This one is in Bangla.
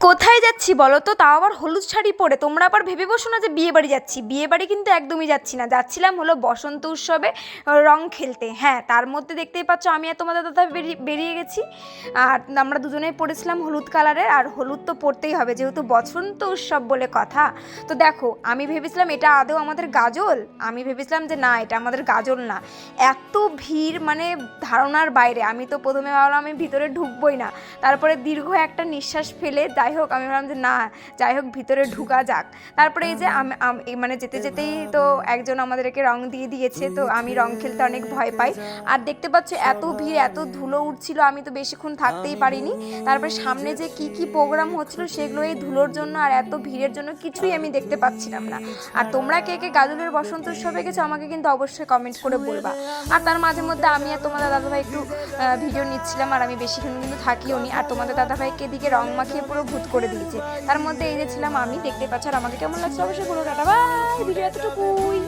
কোথায় যাচ্ছি বলো তো, তাও আবার হলুদ শাড়ি পরে? তোমরা আবার ভেবে বসো না যে বিয়ে বাড়ি যাচ্ছি। বিয়ে বাড়ি কিন্তু একদমই যাচ্ছি না, যাচ্ছিলাম হলো বসন্ত উৎসবে রং খেলতে। হ্যাঁ, তার মধ্যে দেখতেই পাচ্ছ আমি আর তোমাদের দাদা বেরিয়ে গেছি। আর আমরা দুজনেই পরেছিলাম হলুদ কালারের, আর হলুদ তো পরতেই হবে যেহেতু বসন্ত উৎসব বলে কথা। তো দেখো, আমি ভেবেছিলাম এটা আদৌ আমাদের গাজল, আমি ভেবেছিলাম যে না, এটা আমাদের গাজল না। এত ভিড়, মানে ধারণার বাইরে। আমি তো প্রথমে ভাবলাম আমি ভিতরে ঢুকবোই না, তারপরে দীর্ঘ একটা নিঃশ্বাস ফেলে যাই হোক আমি ভাবলাম যে না, যাই হোক ভিতরে ঢুকা যাক। তারপরে এই যে মানে যেতে যেতেই তো একজন আমাদেরকে রং দিয়ে দিয়েছে, তো আমি রং খেলতে অনেক ভয় পাই। আর দেখতে পাচ্ছ এত ভিড়, এত ধুলো উঠছিল, আমি তো বেশিক্ষণ থাকতেই পারিনি। তারপরে সামনে যে কি কি প্রোগ্রাম হচ্ছিল সেগুলো এই ধুলোর জন্য আর এত ভিড়ের জন্য কিছুই আমি দেখতে পাচ্ছিলাম না। আর তোমরা কে কে গাজলের বসন্ত উৎসবে গেছো আমাকে কিন্তু অবশ্যই কমেন্ট করে বলবা। আর তার মাঝে মধ্যে আমি আর তোমাদের দাদাভাই একটু ভিডিও নিচ্ছিলাম, আর আমি বেশিক্ষণ কিন্তু থাকিও নি। আর তোমাদের দাদাভাইকে এদিকে রং মাখিয়ে পুরো ভূত করে দিয়েছে। তার মধ্যে এই যে ছিলাম আমি, দেখতে পাচ্ছ। আর আমাকে কেমন লাগছে অবশ্যই বলো। টাটা বাই, ভিডিও এতটুকুই।